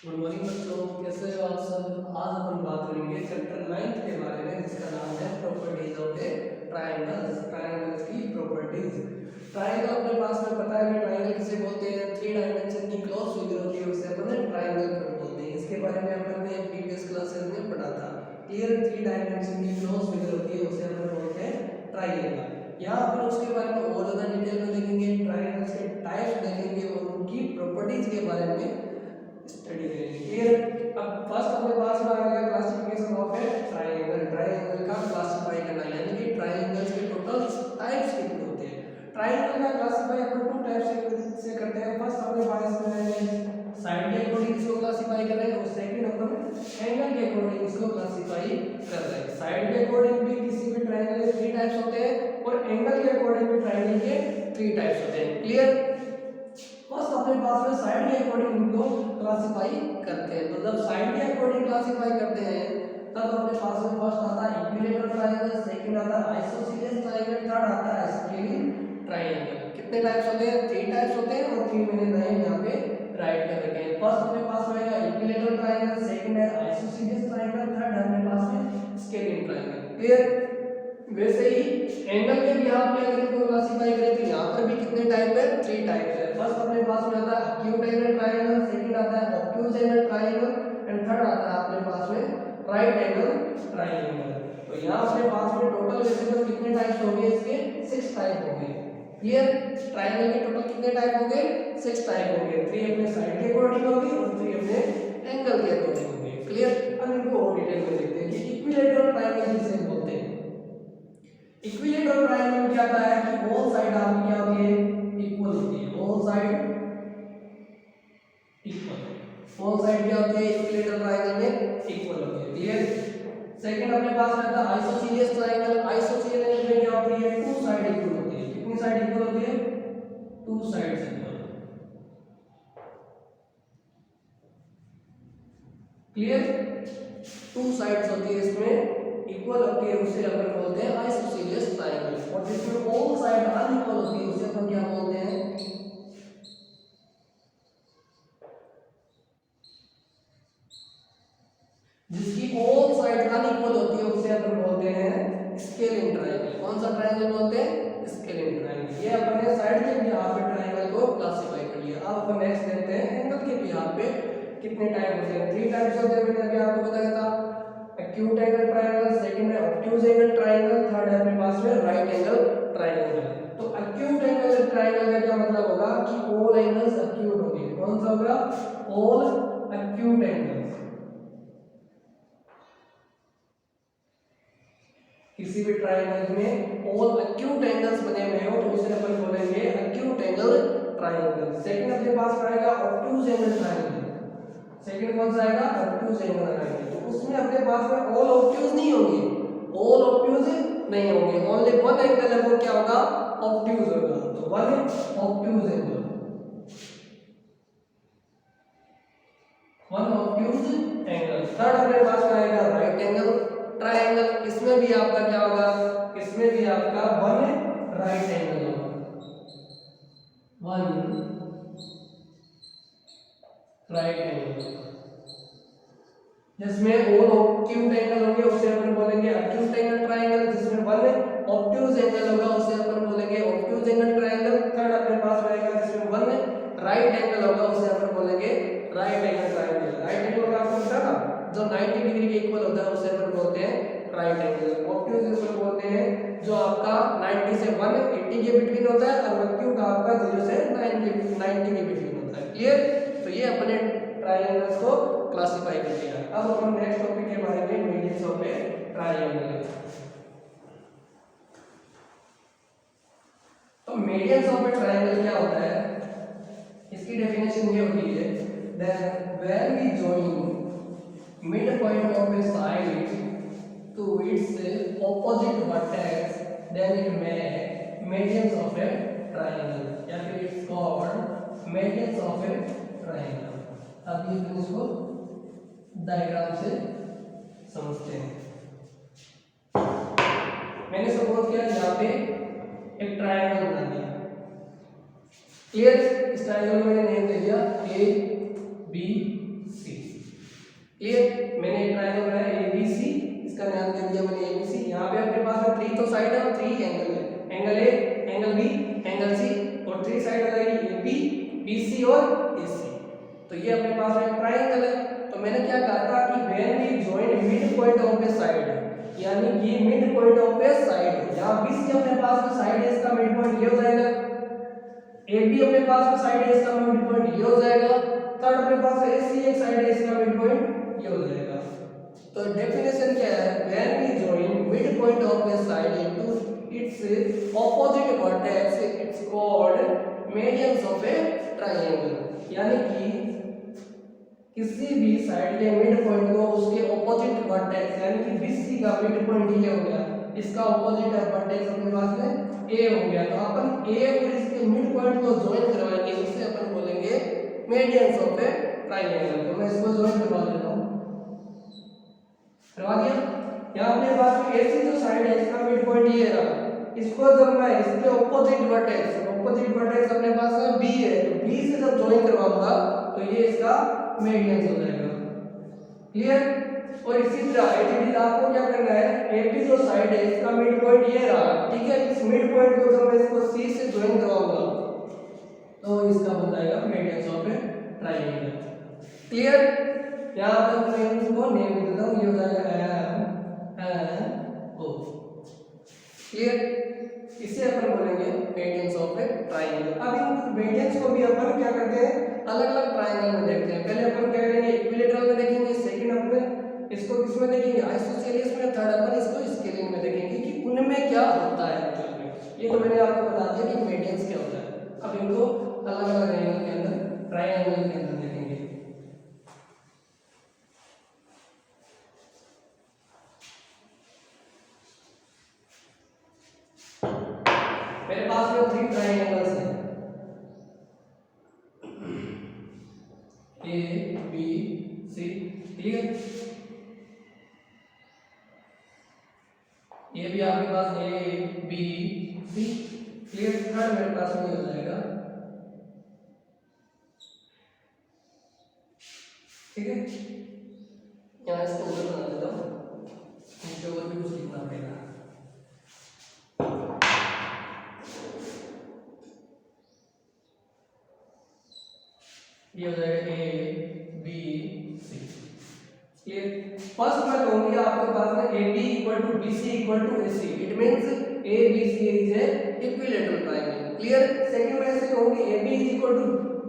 Good morning बच्चों, कैसे हो आप सब। आज अपन बात करेंगे चैप्टर 9 के बारे में, जिसका नाम है properties of A triangles. Triangles की प्रॉपर्टीज। ट्रायंगल अपने पास में पता है कि ट्रायंगल किसे बोलते हैं। 3 डायमेंशन की क्लोज फिगर होती है, उसे अपन ट्रायंगल बोलते हैं। इसके बारे में अपन ने प्रीवियस क्लासेस में पढ़ा था। क्लियर, 3 डायमेंशन की क्लोज फिगर होती है, उसे अपन बोलते हैं ट्रायंगल। यहाँ पर उसके बारे में और ज्यादा डिटेल में देखेंगे, ट्रायंगल्स के टाइप्स देखेंगे और उनकी प्रॉपर्टीज के बारे में स्टडी करेंगे। क्लियर। अब फर्स्ट अपने पास में आ गया classification of a triangle. Triangle का क्लासिफाई करना, यानी कि ट्रायंगल्स के टोटल टाइप्स कितने होते हैं। ट्रायंगल का क्लासिफाई अपन 2 टाइप से करते हैं। फर्स्ट अपने पास में साइड के अकॉर्डिंग इसको क्लासिफाई कर रहे हैं, और सेकंड अपन एंगल के अकॉर्डिंग इसको क्लासिफाई कर रहे हैं। साइड के अकॉर्डिंग भी किसी भी ट्रायंगल के 3 टाइप्स होते हैं, और एंगल के अकॉर्डिंग भी ट्रायंगल के 3 टाइप्स होते हैं। क्लियर। फर्स्ट अपने पास में साइड के अकॉर्डिंग इनको क्लासिफाई करते हैं। तो जब साइड के अकॉर्डिंग क्लासिफाई करते हैं, तब अपने पास में फर्स्ट आता है इक्विलेटरल ट्रायंगल, सेकंड आता है आइसोसेलेस ट्रायंगल, थर्ड आता है स्केलिन ट्रायंगल। कितने टाइप्स होते हैं? 3 टाइप्स होते हैं, और 3 मैंने नए यहाँ पे राइट कर रखे हैं। फर्स्ट अपने पास में है इक्विलेटरल ट्रायंगल, सेकंड है आइसोसेलेस ट्रायंगल, थर्ड है अपने पास में स्केलिन ट्रायंगल। क्लियर। वैसे ही एंगल के भी आप अगर इनको क्लासिफाई करें तो यहाँ पर भी कितने टाइप है? 3 टाइप्स है। फर्स्ट अपने पास में आता है एक्यूट एंगल ट्रायंगल, सेकंड आता है obtuse angle triangle, and third आता है अपने पास में राइट एंगल ट्रायंगल। तो यहाँ अपने पास में टोटल वैसे तो कितने टाइप्स हो गए? इसके 6 टाइप हो गए। क्लियर। ट्रायंगल के टोटल कितने टाइप हो गए? 6 टाइप हो गए। 3 अपने साइड के अकॉर्डिंग हो गए, और 3 अपने एंगल के अकॉर्डिंग हो गए। क्लियर। अब इनको और डिटेल में देखते हैं कि इक्विलेटरल ट्रायंगल किसे बोलते हैं। इक्विलेटरल ट्रायंगल में क्या होता है कि ऑल साइड आपकी क्या होती है? इक्वल होती है। All side equal. All side क्या होती है? इक्विलेटरल ट्रायंगल में इक्वल होती है। क्लियर। सेकंड अपने पास रहता है आइसोसेलेस ट्रायंगल। आइसोसेलेस में क्या होती है? 2 साइड इक्वल होती है। कितनी साइड इक्वल होती है? 2 साइड्स इक्वल। क्लियर। 2 साइड्स होती है, इसमें इक्वल होती है, उसे अपन बोलते हैं आइसोसेलेस ट्रायंगल। और जिसमें ऑल साइड अनइक्वल होती है, उसे अपन क्या बोलते हैं? जिसकी ऑल साइड अनइक्वल होती है, उसे अपन बोलते हैं स्केलिन ट्रायंगल। कौन सा ट्रायंगल बोलते हैं? Scalene triangle. ये अपन ने साइड के भी यहाँ पे ट्रायंगल को क्लासिफाई कर लिया। अब अपन नेक्स्ट देखते हैं एंगल के भी यहाँ पे कितने टाइप होते हैं। 3 टाइप्स होते हैं, मैंने अभी आपको बताया था। एक्यूट एंगल ट्रायंगल, सेकंड है ऑब्ट्यूज एंगल ट्रायंगल, थर्ड है अपने पास में राइट एंगल ट्रायंगल। तो एक्यूट एंगल ट्रायंगल का क्या मतलब होगा कि ऑल एंगल्स एक्यूट होंगे। कौन सा होगा? All acute angles. किसी भी ट्रायंगल में ऑल एक्यूट एंगल्स बने हुए हो तो उसे अपन बोलेंगे एक्यूट एंगल ट्रायंगल। सेकंड अपने पास आएगा ऑब्ट्यूज एंगल ट्रायंगल। सेकंड कौन सा आएगा? Obtuse angle triangle. तो उसमें अपने पास में ऑल ऑब्ट्यूज नहीं होंगे, ऑल ऑब्ट्यूज नहीं होंगे, ओनली वन एंगल है, वो क्या होगा? ऑब्ट्यूज होगा। तो one obtuse angle, one obtuse angle. Third अपने पास में आएगा राइट एंगल ट्रायंगल। इसमें भी आपका क्या होगा? इसमें भी आपका वन राइट एंगल होगा, वन राइट एंगल। जिसमें ऑल ऑब्ट्यूज एंगल होंगे उसे अपन बोलेंगे एक्यूट एंगल ट्रायंगल। जिसमें वन ऑब्ट्यूज एंगल होगा उसे अपन बोलेंगे ऑब्ट्यूज एंगल ट्रायंगल। थर्ड अपने पास रहेगा जिसमें वन राइट एंगल होगा उसे अपन बोलेंगे right angle triangle. Right angle का आपको पता है ना, जो 90 डिग्री के इक्वल होता है उसे अपन बोलते हैं राइट एंगल। ऑब्ट्यूज एंगल बोलते हैं जो आपका 90 से 180 के बिटवीन होता है, और एक्यूट आपका 0 से 90 के बिटवीन होता है। क्लियर। तो ये अपने ट्रायंगल्स को क्लासिफाई कर लिया। अब अपन नेक्स्ट टॉपिक के बारे में मीडियंस ऑफ ए ट्रायंगल। तो मीडियंस ऑफ ए ट्रायंगल क्या होता है? इसकी डेफिनेशन ये होती है that when we join mid point of a side to its opposite vertex then it make medians of a triangle, या फिर it's called medians of a triangle. अब ये इसको डायग्राम से समझते हैं। मैंने सपोज किया यहाँ पे एक ट्रायंगल बना दिया। क्लियर। इस ट्रायंगल में मैंने नेम दे दिया ए बी सी। क्लियर, मैंने एक ट्रायंगल बनाया ए बी सी, इसका नाम दे दिया मैंने ए बी सी। यहाँ पे अपने पास में 3 तो साइड है और 3 एंगल है, angle A, angle B, angle C, और 3 साइड हो जाएगी ए बी, बी सी और ए सी। तो ये अपने पास में ट्रायंगल है। तो मैंने क्या कहा था कि when we join mid point of a side, यानी कि mid point of a side, यहाँ बी सी अपने पास में साइड है, इसका मिड पॉइंट ये हो जाएगा, ए बी अपने पास में साइड है, इसका मिड पॉइंट ये हो जाएगा, थर्ड अपने पास ए सी एक साइड है, इसका मिड पॉइंट ये हो जाएगा। तो डेफिनेशन क्या है, when we join mid point of a side into its opposite vertex it's called medians of a triangle. यानी कि किसी भी साइड के मिड पॉइंट को उसके ऑपोजिट वर्टेक्स, यानी कि बीसी का मिड पॉइंट ये हो गया, इसका ऑपोजिट वर्टेक्स अपने पास में ए हो गया, तो अपन ए और इसके मिड पॉइंट को जॉइन करवाएंगे, उससे अपन बोलेंगे मीडियंस ऑफ ए ट्रायंगल। तो मैं इसको जॉइन करवा देता हूं, करवा दिया। यहाँ अपने पास में ऐसी जो साइड है, इसका मिड पॉइंट ये रहा, इसको जब मैं इसके ऑपोजिट वर्टेक्स अपने पास में बी है, तो बी से जब जॉइन करवाऊंगा तो ये इसका मीडियंस हो जाएगा। क्लियर, और इसी तरह एटीडी आपको क्या करना है, एबी जो साइड है इसका मिड पॉइंट ये रहा, ठीक है, इस मिड पॉइंट को जब मैं इसको सी से जॉइन करवाऊंगा तो इसका बन जाएगा medians of a triangle. Clear, यहां पर मैं इसको नेम दे देता हूं, ये हो जाएगा एम ओ। क्लियर, इसे अपन बोलेंगे मीडियंस ऑफ ए ट्रायंगल। अब इन मीडियंस को भी अपन क्या करते हैं, अलग-अलग ट्रायंगल में देखते हैं। पहले अपन क्या करेंगे, इक्विलेटरल में देखेंगे, सेकंड अपन इसको किसमें देखेंगे, आइसोसेलेस में, थर्ड अपन इसको स्केलिंग में देखेंगे कि उनमें क्या होता है एक्चुअल में। ये तो मैंने आपको बता दिया कि मीडियंस क्या होता है। अब इनको अलग-अलग एंगल के अंदर, ट्रायंगल के अंदर देखेंगे। मेरे पास में 3 ट्रायंगल्स हैं, ए बी सी। क्लियर, ये भी आपके पास A B C. Clear, third मेरे पास में हो जाएगा, ठीक है। यहाँ इसको उधर बना देता हूँ, नीचे और भी कुछ लिखना पड़ेगा। ये हो जाएगा ए बी सी। ये फर्स्ट मैं कहूंगी आपके पास में A B equal to B C equal to A C, it means A B C is a equilateral triangle. Clear, second में ऐसे कहूंगी A B is equal to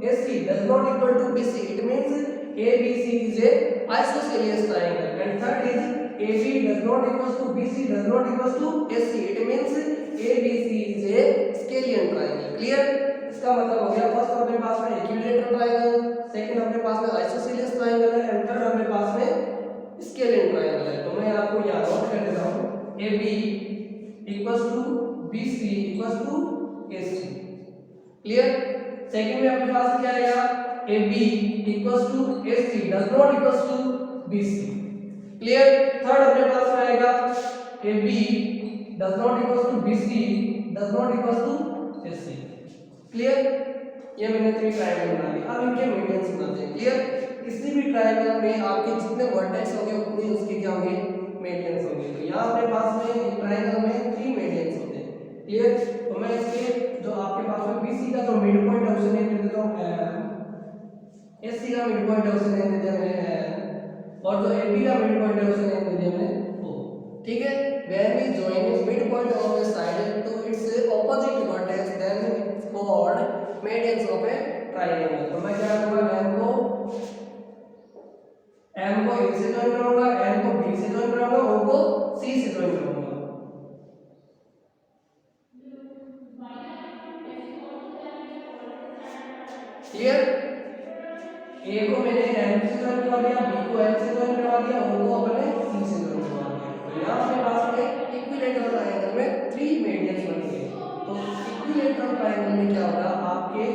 A C does not equal to B C, it means A B C is a isosceles triangle. And third is A B does not equal to B C does not equal to A C, it means A B C is a scalene triangle. Clear, इसका मतलब हो गया first अपने पास में equilateral triangle, second अपने पास में आइसोसेलेस ट्रायंगल है, एंड थर्ड अपने पास में स्केलियन ट्रायंगल है। तो मैं आपको यहाँ नोट कर देता हूँ, A B equals to B C equals to A C. Clear, second में अपने पास क्या आएगा, A B equals to A C does not equals to B C. Clear, third अपने पास में आएगा A B does not equals to B C does not equals to A C. Clear, ये मैंने 3 ट्रायंगल बना दिए। अब इनके मीडियंस बनाते हैं। क्लियर, किसी भी ट्रायंगल में आपके जितने वर्टेक्स होंगे उतने उसके क्या होंगे, मीडियंस होंगे। तो यहाँ अपने पास में ट्रायंगल में 3 मीडियंस होते हैं। क्लियर, तो मैं इसके जो आपके पास में बीसी का जो मिड पॉइंट है उसे नेम दे देता हूँ एम, एसी का मिड पॉइंट है उसे नेम दे दिया मैंने एन, और जो एबी का मिड पॉइंट है उसे नेम दे दिया मैंने ओ। ठीक है, when we join mid point of a side to its opposite vertex then it's called medians of a triangle. तो मैं क्या करूंगा, एम को ए से जॉइन करूंगा, एन को बी से जॉइन करूंगा, ओ को सी से जॉइन करूंगा। क्लियर, ए को मैंने एम से जॉइन करवा दिया, बी को एन से जॉइन करवा दिया, ओ को अपने सी से जॉइन करवा दिया। तो यहाँ अपने पास में इक्विलेटरल ट्रायंगल में 3 मीडियंस बन गए। तो इक्विलेटरल ट्रायंगल में क्या होगा आपके,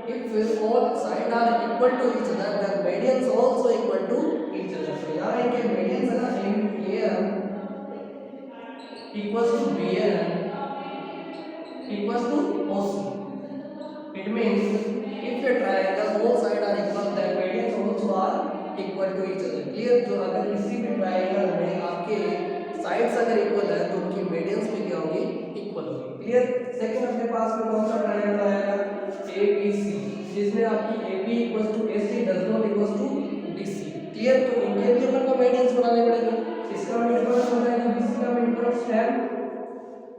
if all sides are equal to each other the medians also equal to each other। तो यहाँ इनके medians है ना, AM equals to BN equals to OC। It means if a triangle all sides are equal then medians also are equal to each other. Clear? जो अगर किसी भी triangle में आपके साइड्स अगर इक्वल है तो उनकी मीडियंस भी क्या होगी? इक्वल होगी। क्लियर? सेकंड अपने पास में कौन सा ट्रायंगल आएगा? ABC, जिसमें आपकी AB equal to AC does not equal to BC। Clear? तो इनके भी अपन को मीडियंस बनाने पड़ेंगे। इसका मिड पॉइंट हो जाएगा BC का मिड पॉइंट 10,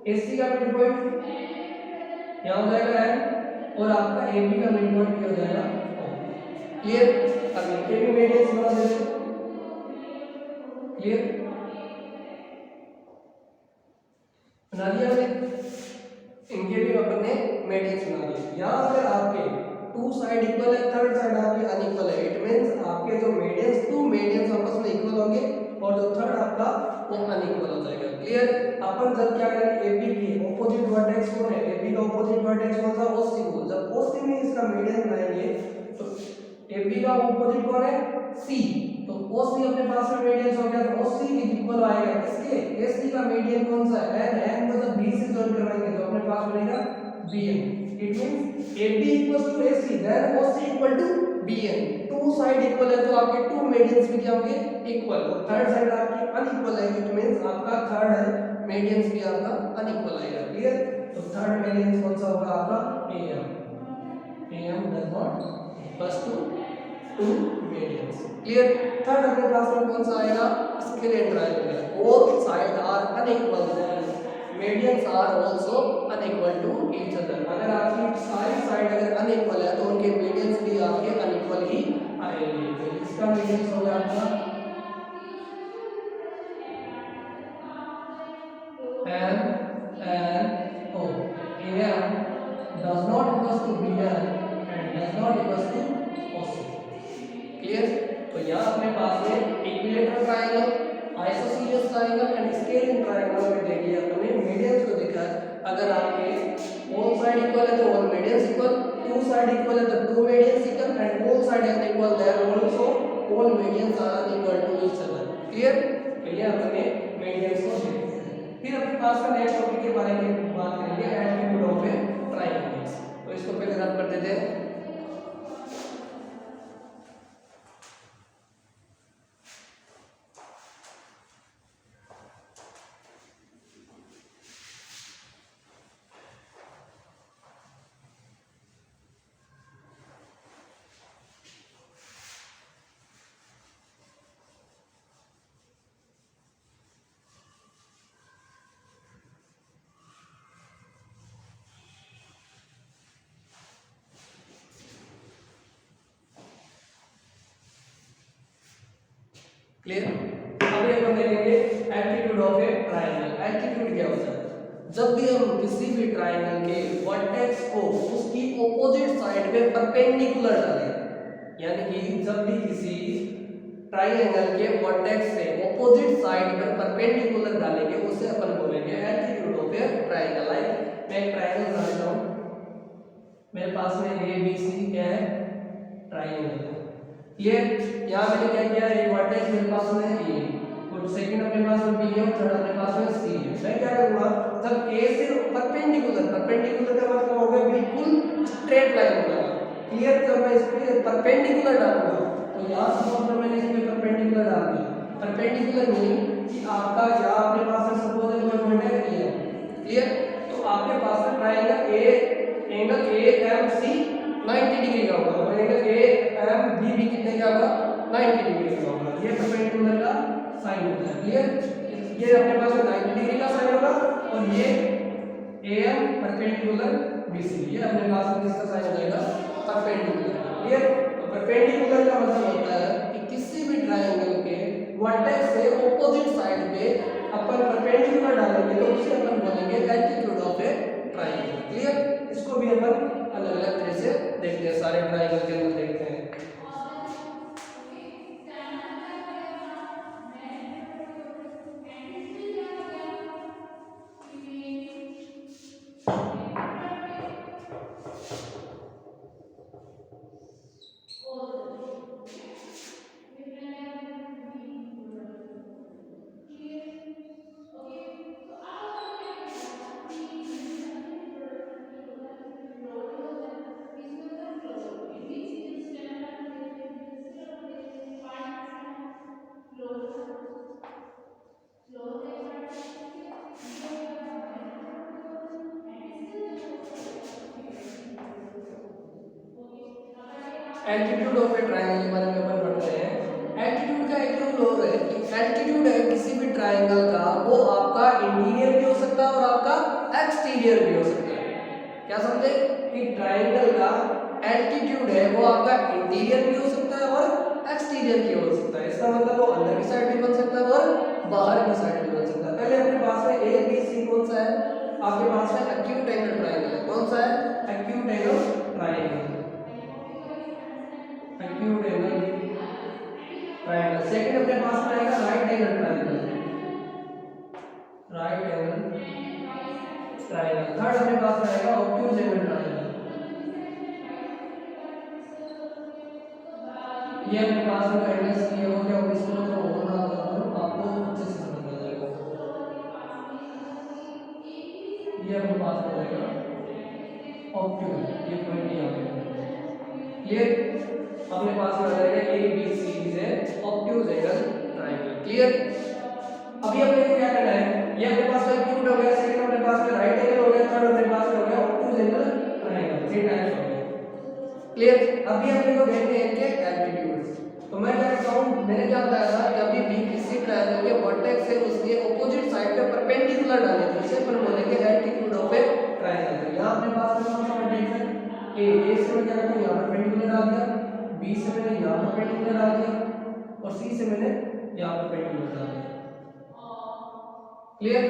AC का मिड पॉइंट यहाँ हो जाएगा n, और आपका AB का मिड पॉइंट क्या हो जाएगा? 4। क्लियर? अब इनके भी मीडियंस बना देते हैं। क्लियर? बना दिया हमने, इनके भी अपन ने मीडियंस बना दिए। यहाँ अगर आपके टू साइड इक्वल है, थर्ड साइड आपकी अनइक्वल है, इट मींस आपके जो मीडियंस, टू मीडियंस आपस में इक्वल होंगे और जो थर्ड आपका वो अनइक्वल हो जाएगा। क्लियर? अपन जब क्या करेंगे, AB की ऑपोजिट वर्टेक्स कौन है? AB का ऑपोजिट वर्टेक्स कौन सा? OC को। जब OC में इसका मीडियन बनाएंगे तो AB का ऑपोजिट कौन है? C। तो OC अपने पास में मीडियन हो गया, तो OC इक्वल आएगा किसके? AC का मीडियन कौन सा है? n को जब B से जॉइन करवाएंगे तो अपने पास बनेगा BN। It means AB equals to AC then OC equal to BN। Two side equal है तो आपके टू मीडियंस भी क्या होंगे? इक्वल। और थर्ड साइड आपकी अनइक्वल है, इट मींस आपका थर्ड है मीडियंस भी आपका अनइक्वल आएगा। क्लियर? तो थर्ड मीडियंस कौन सा होगा आपका? AM does not equals to two medians. Clear? Third अपने पास में कौन सा आएगा? Scalene triangle. Both side are unequal, medians are also unequal to each other. अगर आपकी सारी साइड अगर अनइक्वल है तो उनके मीडियंस भी आपके अनइक्वल ही आएंगे। तो इसका मीडियंस हो गया आपका MNO। AM does not equals to BN and does not equals to OC। Clear? तो यहाँ अपने पास में equilateral triangle, isosceles triangle and scalene triangle में देखिए अपने मीडियंस को देखा है। अगर आपके ऑल साइड इक्वल है तो all medians equal, two side equal है तो two medians equal and all side unequal there also all medians are unequal to each other. Clear? तो ये अपने मीडियंस को देखते हैं। फिर अपने पास में नेक्स्ट टॉपिक के बारे में बात करेंगे, एल्टीट्यूड ऑफ ए ट्रायंगल्स। तो इसको पहले रब कर देते हैं। क्लियर? अभी अपन देखेंगे altitude of a triangle. Altitude क्या होता है? जब भी हम किसी भी ट्रायंगल के वर्टेक्स को उसकी ऑपोजिट साइड पे परपेंडिकुलर डालें, यानी कि जब भी किसी ट्रायंगल के वर्टेक्स से ऑपोजिट साइड पर परपेंडिकुलर डालेंगे उसे अपन बोलेंगे altitude of a triangle. Like मैं एक ट्रायंगल बना लेता हूं, मेरे पास में ABC क्या है? ट्रायंगल है। क्लियर? यहाँ मैंने क्या किया, एक वर्टेक्स मेरे पास में A, और सेकंड अपने पास में B है और थर्ड अपने पास में C है। मैं क्या करूँगा, जब A से परपेंडिकुलर, परपेंडिकुलर का मतलब हो गया बिल्कुल स्ट्रेट लाइन होगा। क्लियर? जब मैं इस पे परपेंडिकुलर डालूंगा तो यहाँ सपोज मैंने इस पे परपेंडिकुलर डाल दिया। परपेंडिकुलर मीनिंग कि आपका यहाँ अपने पास में सपोज कोई पॉइंट है A। क्लियर? तो आपके पास में ट्रायंगल एंगल AMC 90 डिग्री का होगा और एंगल AMBB कितने का होगा? 90 डिग्री का होगा। ये परपेंडिकुलर का साइन होता है। क्लियर? ये अपने पास में 90 डिग्री का साइन होगा और ये AM परपेंडिकुलर BC, ये अपने पास में किसका साइन हो जाएगा? परपेंडिकुलर। क्लियर? तो परपेंडिकुलर का मतलब होता है कि किसी भी ट्रायंगल के वर्टेक्स से ऑपोजिट साइड पे अपन परपेंडिकुलर डालेंगे तो उसे अपन बोलेंगे altitude of a triangle. Clear? इसको भी अपन अलग अलग तरह से देखते हैं, सारे ट्रायंगल के अंदर देखते हैं। एल्टीट्यूड ऑफ ए ट्रायंगल के बारे में अपन पढ़ रहे हैं। एल्टीट्यूड का एक रूल और है कि एल्टीट्यूड है किसी भी ट्रायंगल का, वो आपका इंटीरियर भी हो सकता है और आपका एक्सटीरियर भी हो सकता है। क्या समझे कि ट्रायंगल का एल्टीट्यूड है वो आपका इंटीरियर भी हो सकता है और एक्सटीरियर भी हो सकता है। इसका मतलब वो अंदर की साइड भी बन सकता है और बाहर की साइड भी बन सकता है। पहले अपने पास में ए बी सी कौन सा है, आपके पास में एक्यूट एंगल ट्रायंगल है। कौन सा है? Acute angle triangle, acute angle triangle. Second अपने पास में आएगा right angle triangle, right angle triangle. Third अपने पास में आएगा ऑब्ट्यूज एंगल ट्रायंगल। ये अपने पास में एंगल्स की हो गया, और इसको तो और ना करो आपको अच्छे से समझ में आ जाएगा। ये अपने पास में आएगा ऑब्ट्यूज, ये पॉइंट यहाँ पे क्लियर। अपने पास में आ जाएगा ए बी सी से ऑब्ट्यूज एंगल ट्रायंगल। क्लियर। अभी अपने को क्या करना है, ये अपने पास में एक्यूट हो गया, सेकंड अपने पास में राइट एंगल हो गया, थर्ड अपने पास में हो गया obtuse angle triangle. Three types हो गए। क्लियर। अभी अपने को देखते हैं इनके एल्टीट्यूड्स। तो मैं क्या करता हूं, मैंने क्या बताया था कि अभी भी किसी ट्रायंगल के वर्टेक्स से उसके ऑपोजिट साइड पे परपेंडिकुलर डाले तो इसे अपन बोलेंगे एल्टीट्यूड ऑफ ए ट्रायंगल। यहां अपने पास में कौन सा वर्टेक्स है? ए से मैं क्या करता हूं, यहां परपेंडिकुलर डाल दिया, बी से मैंने यहां परपेंडिकुलर डाल दिया और सी से मैंने यहां परपेंडिकुलर डाल दिया। क्लियर।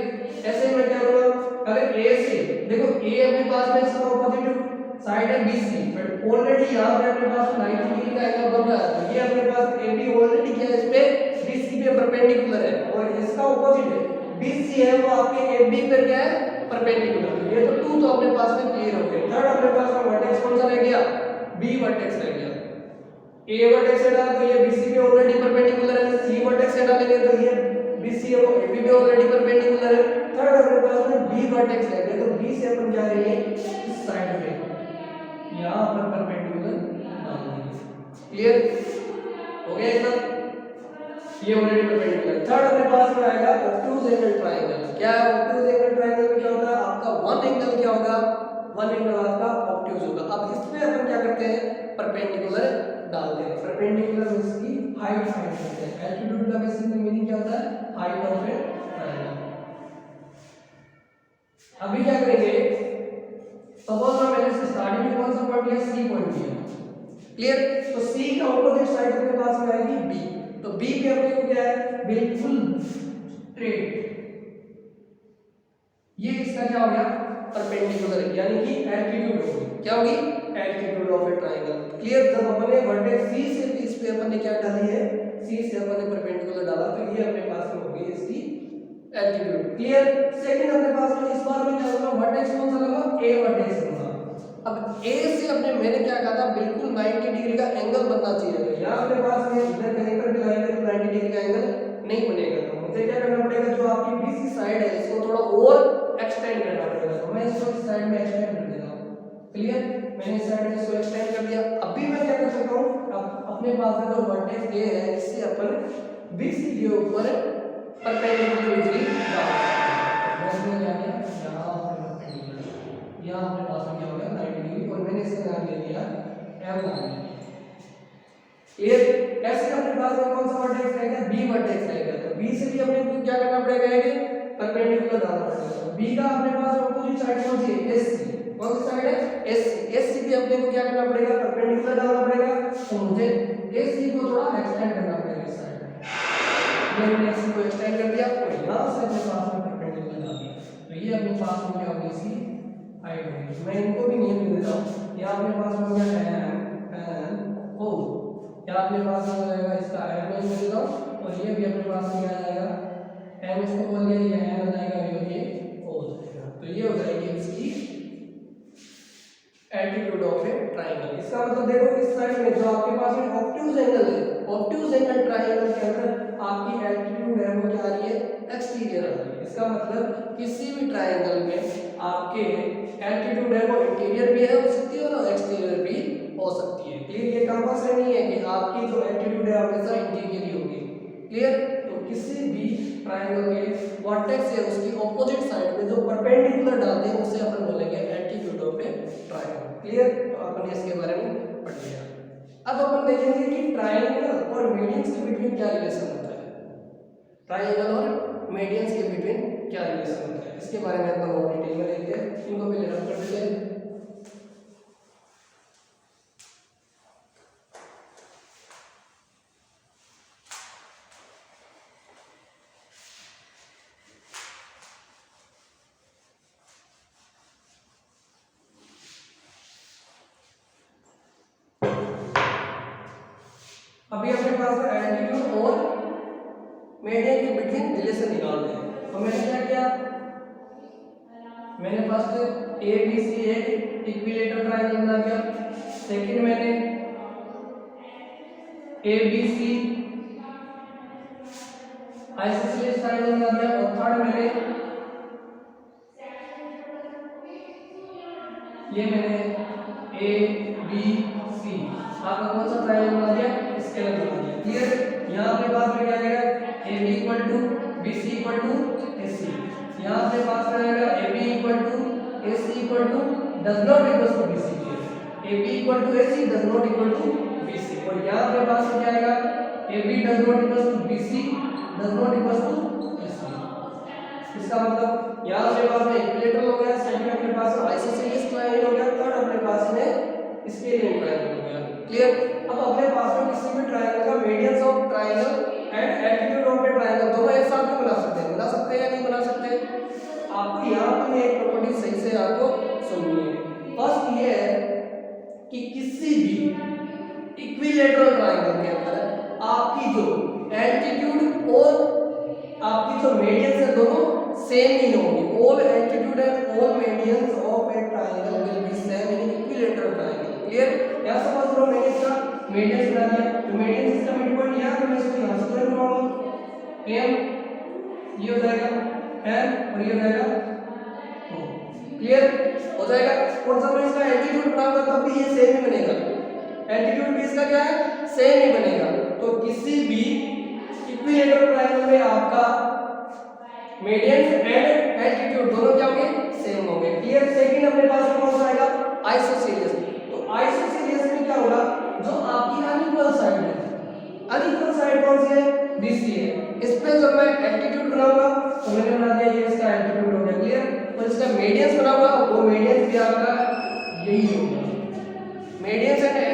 ऐसे ही मैं क्या करूंगा, अगर ए से देखो ए अपने पास में इसका ऑपोजिट साइड है BC, बट ऑलरेडी यहां पे अपने पास 90 डिग्री का एंगल बन रहा है, तो ये अपने पास AB ऑलरेडी क्या है, इस पे BC पे परपेंडिकुलर है और इसका ऑपोजिट है BC है वो आपके AB पे क्या है, परपेंडिकुलर। ये तो टू तो अपने पास में क्लियर हो गए। थर्ड अपने पास में वर्टेक्स कौन सा रह गया? B वर्टेक्स रह गया। A वर्टेक्स से डाला तो ये BC पे ऑलरेडी परपेंडिकुलर है, C वर्टेक्स से डालेंगे तो ये BC है वो AB पे ऑलरेडी परपेंडिकुलर है। थर्ड अपने पास में B वर्टेक्स रह गया, तो B से अपन क्या करेंगे, इस साइड पे यहां पर परपेंडिकुलर डाल देंगे। क्लियर हो गया इतना? ये ऑलरेडी परपेंडिकुलर। थर्ड अपने पास में आएगा ऑब्ट्यूज एंगल ट्रायंगल। क्या है ऑब्ट्यूज एंगल ट्रायंगल में? क्या होता है आपका वन एंगल क्या होगा, वन एंगल आपका ऑब्ट्यूज होगा। अब इसमें अपन क्या करते हैं, परपेंडिकुलर डालते हैं। परपेंडिकुलर इसकी हाइट फाइंड करते हैं। एल्टीट्यूड का बेसिक मीनिंग क्या होता है, हाइट ऑफ ए ट्रायंगल। अभी क्या करेंगे, सपोज मैंने इसके स्टार्टिंग में कौन सा पॉइंट लिया, सी पॉइंट लिया। क्लियर। तो सी का ऑपोजिट साइड अपने पास में आएगी बी, तो बी पे अपने को क्या है, बिल्कुल स्ट्रेट, ये इसका क्या हो गया, परपेंडिकुलर, यानी कि एल्टीट्यूड होगी। क्या होगी, altitude of a triangle. Clear. जब अपने वर्टेक्स सी से इस पे अपन ने क्या डाली है, सी से अपन ने परपेंडिकुलर डाला, तो ये अपने पास में होगी इसकी एल्टीट्यूड। क्लियर। सेकंड अपने पास में इस बार में क्या होगा, वर्टेक्स कौन सा लगा, ए वर्टेक्स लगा। अब ए से अपने मैंने क्या कहा था, बिल्कुल 90 डिग्री का एंगल बनना चाहिए। तो यहां अपने पास में इधर कहीं पर भी लगाएंगे तो 90 डिग्री का एंगल नहीं बनेगा, तो मुझे क्या करना पड़ेगा, जो आपकी बीसी साइड है इसको थोड़ा और एक्सटेंड करना पड़ेगा। तो मैं इसको इस साइड में एक्सटेंड कर देता हूं। क्लियर। मैंने इस साइड में इसको एक्सटेंड कर दिया। अभी मैं क्या कर सकता हूं, अब अपने पास में जो वर्टेक्स ए है इससे अपन बीसी के ऊपर परपेंडिकुलर डिग्री डाल सकते हैं। क्या किया, यहाँ अपने पास में क्या हो गया 90 डिग्री, और मैंने इसका नाम ले दिया एम नाम ले दिया। ऐसे अपने पास में कौन सा वर्टेक्स रहेगा, बी वर्टेक्स रहेगा। तो बी से भी अपने को क्या करना पड़ेगा, ये परपेंडिकुलर डालना पड़ेगा। तो बी का अपने पास अपोजिट साइड कौन सी है, एससी। कौन सी साइड है, एससी। एससी भी अपने को क्या करना पड़ेगा, परपेंडिकुलर डालना पड़ेगा। तो मुझे एससी को थोड़ा एक्सटेंड करना पड़ेगा इस साइड में। मैंने एससी को एक्सटेंड कर दिया और यहां से अपने पास में परपेंडिकुलर डाल दिया, तो ये अपने पास में क्या होगी, इसकी हाइट होगी। मैं इनको भी नियम दे देता हूं। यहां अपने पास में हो गया एम ओ, यहां अपने पास में हो जाएगा इसका एम में दे देता हूं, और ये भी अपने पास में आ जाएगा एम, इसको बोल दिया, ये एम हो जाएगा, ये ओ हो जाएगा। तो ये हो जाएगी इसकी एल्टीट्यूड ऑफ ए ट्रायंगल। इसका मतलब देखो इस साइड में जो आपके पास में ऑब्ट्यूज एंगल है, ऑब्ट्यूज एंगल ट्रायंगल के अंदर आपकी एल्टीट्यूड है वो क्या आ रही है, एक्सटीरियर आ रही है। इसका मतलब किसी भी ट्रायंगल में आपके एल्टीट्यूड है वो इंटीरियर भी है हो सकती है और एक्सटीरियर भी हो सकती है। क्लियर। ये कंपल्सरी नहीं है कि आपकी जो एल्टीट्यूड है हमेशा इंटीरियर ही होगी। क्लियर। तो किसी भी ट्रायंगल के वर्टेक्स है उसकी ऑपोजिट साइड में जो परपेंडिकुलर डालते हैं उसे अपन बोलेंगे altitude of a triangle. Clear. तो अपन इसके बारे में पढ़ लिया। अब अपन देखेंगे कि ट्राइंगल और मीडियंस के बिटवीन क्या रिलेशन होता है। ट्राइंगल और मीडियंस के बिटवीन क्या रिलेशन होता है, इसके बारे में अपन और डिटेल में देखते हैं। इनको पहले रख कर देते हैं। अभी अपने पास में एल्टीट्यूड और मीडियन के बिटवीन रिलेशन निकालते हैं। तो मैंने क्या किया, मैंने फर्स्ट ए बी सी एक इक्विलेटरल ट्रायंगल बना दिया। सेकंड मैंने A B C isosceles triangle बना दिया। और थर्ड मैंने ए बी सी आपका कौन सा ट्रायंगल बना दिया, स्केलर बना दिया। क्लियर। यहाँ अपने पास में क्या आएगा, A B equal to B C equal to A C. यहाँ अपने पास में आएगा A B equal to A C equal to does not equal to B C. A B equal to A C does not equal to B C. और यहाँ अपने पास में क्या आएगा, A B does not equal to B C does not equal to A C. इसका मतलब यहाँ अपने पास में इक्विलेटरल हो गया, सेकंड अपने पास में आइसोसेलेस ट्रायंगल हो गया, थर्ड अपने पास में स्केलिंग ट्रायंगल हो गया। क्लियर। अब अपने पास में किसी भी ट्रायंगल का medians of triangle and altitude of the triangle दोनों एक साथ में बना सकते हैं। बना सकते हैं या नहीं बना सकते। आपको यहाँ पर एक प्रॉपर्टी सही से आपको सुननी है। फर्स्ट ये है कि किसी भी इक्विलेटरल ट्रायंगल के अंदर आपकी जो एल्टीट्यूड और आपकी जो मीडियंस है दोनों सेम ही होंगी। All altitude and all medians of a triangle will be same in equilateral triangle. Clear. यहाँ सपोज लो मैंने इसका मीडियंस बना दिया, तो मीडियंस इसका मिड पॉइंट यहाँ, तो मैं इसको यहाँ से स्क्वायर बनाऊंगा। एम ये हो जाएगा एन और ये हो जाएगा ओ। क्लियर हो जाएगा। और जब मैं इसका एल्टीट्यूड बनाऊंगा तब भी ये सेम ही बनेगा। एल्टीट्यूड भी इसका क्या है, सेम ही बनेगा। तो किसी भी इक्विलेटरल ट्रायंगल में आपका मीडियंस एंड एल्टीट्यूड दोनों क्या होंगे, सेम होंगे। क्लियर। सेकंड अपने पास में कौन सा आएगा, आइसोसेलेस। तो आइसोसेलेस में क्या होगा, जो आपकी अनइक्वल साइड है, अनइक्वल साइड कौन सी है, बीसी है। इस पे जब मैं एल्टीट्यूड बनाऊंगा तो मैंने बना दिया ये इसका एल्टीट्यूड हो गया। क्लियर। और इसका मीडियंस बनाऊंगा वो मीडियंस भी आपका यही होगा। Medians and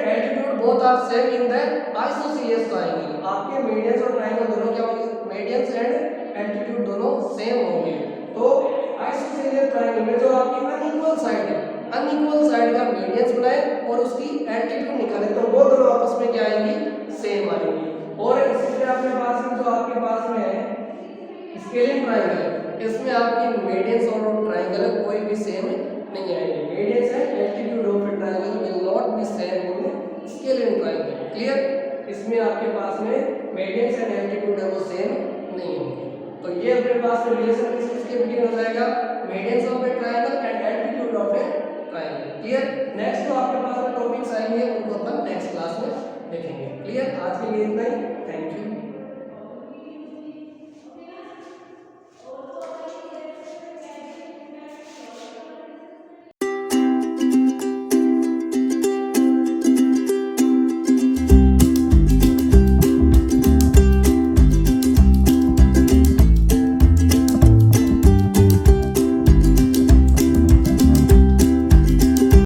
altitude both are same in the isosceles triangle. आपके मीडियंस और ट्रायंगल दोनों क्या होंगे, मीडियंस एंड एल्टीट्यूड दोनों सेम होंगे। तो आइसोसेलेस ट्रायंगल में जो आपकी अनइक्वल साइड है, अनइक्वल साइड का मीडियंस बनाए और उसकी एल्टीट्यूड निकाले तो वो दोनों आपस में क्या आएंगी, सेम आएंगी। और इससे अपने पास में जो आपके पास में है स्केलिंग ट्रायंगल, इसमें आपकी मीडियंस और ट्रायंगल कोई भी सेम नहीं आएंगे। Medians and altitude of a triangle will not be same in scaling triangle. Clear. इसमें आपके पास में मीडियंस एंड एल्टीट्यूड है वो सेम नहीं होंगे। तो ये अपने पास में रिलेशन किसके बिटवीन हो जाएगा, medians of a triangle and altitude of a triangle. Clear. Next जो आपके पास में टॉपिक्स आएंगे उनको अपन नेक्स्ट क्लास में देखेंगे। क्लियर। आज के लिए इतना ही। Thank you.